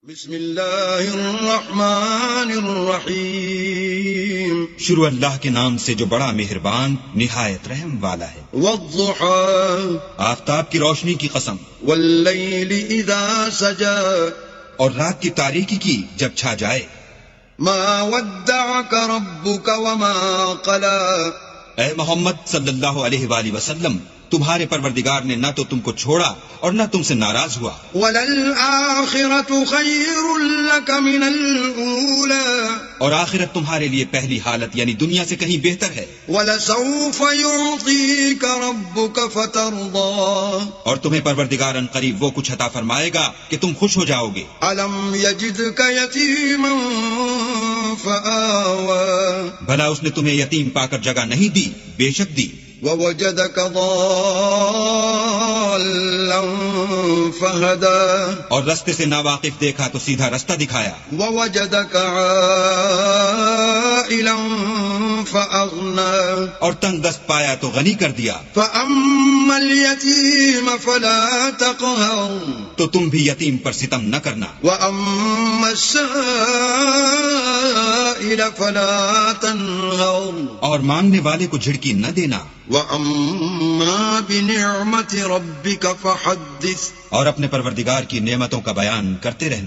بسم اللہ الرحمن الرحیم، شروع اللہ کے نام سے جو بڑا مہربان نہایت رحم والا ہے۔ والضحى آفتاب کی روشنی کی قسم، واللیل اذا سجا اور رات کی تاریکی کی جب چھا جائے۔ ما ودعك ربك وما قلى، اے محمد صلی اللہ علیہ وآلہ وسلم، تمہارے پروردگار نے نہ تو تم کو چھوڑا اور نہ تم سے ناراض ہوا۔ وللآخرة خیر لك من الأولى، اور آخرت تمہارے لیے پہلی حالت یعنی دنیا سے کہیں بہتر ہے۔ ولسوف يعطيك ربك فترضى، اور تمہیں پروردگار ان قریب وہ کچھ عطا فرمائے گا کہ تم خوش ہو جاؤ گے۔ ألم يجدك يتيما فآوى، بھلا اس نے تمہیں یتیم پا کر جگہ نہیں دی؟ بے شک دی۔ ووجدك ضالا فهدى، اور رستے سے ناواقف دیکھا تو سیدھا رستہ دکھایا۔ ووجدك عائلا فأغنى، اور تنگ دست پایا تو غنی کر دیا۔ فأما اليتيم فلا تقهر، تو تم بھی یتیم پر ستم نہ کرنا۔ وأما السائل فلا تنهر، اور مانگنے والے کو جھڑکی نہ دینا۔ وأما بنعمة ربك فحدث، اور اپنے پروردگار کی نعمتوں کا بیان کرتے رہنا۔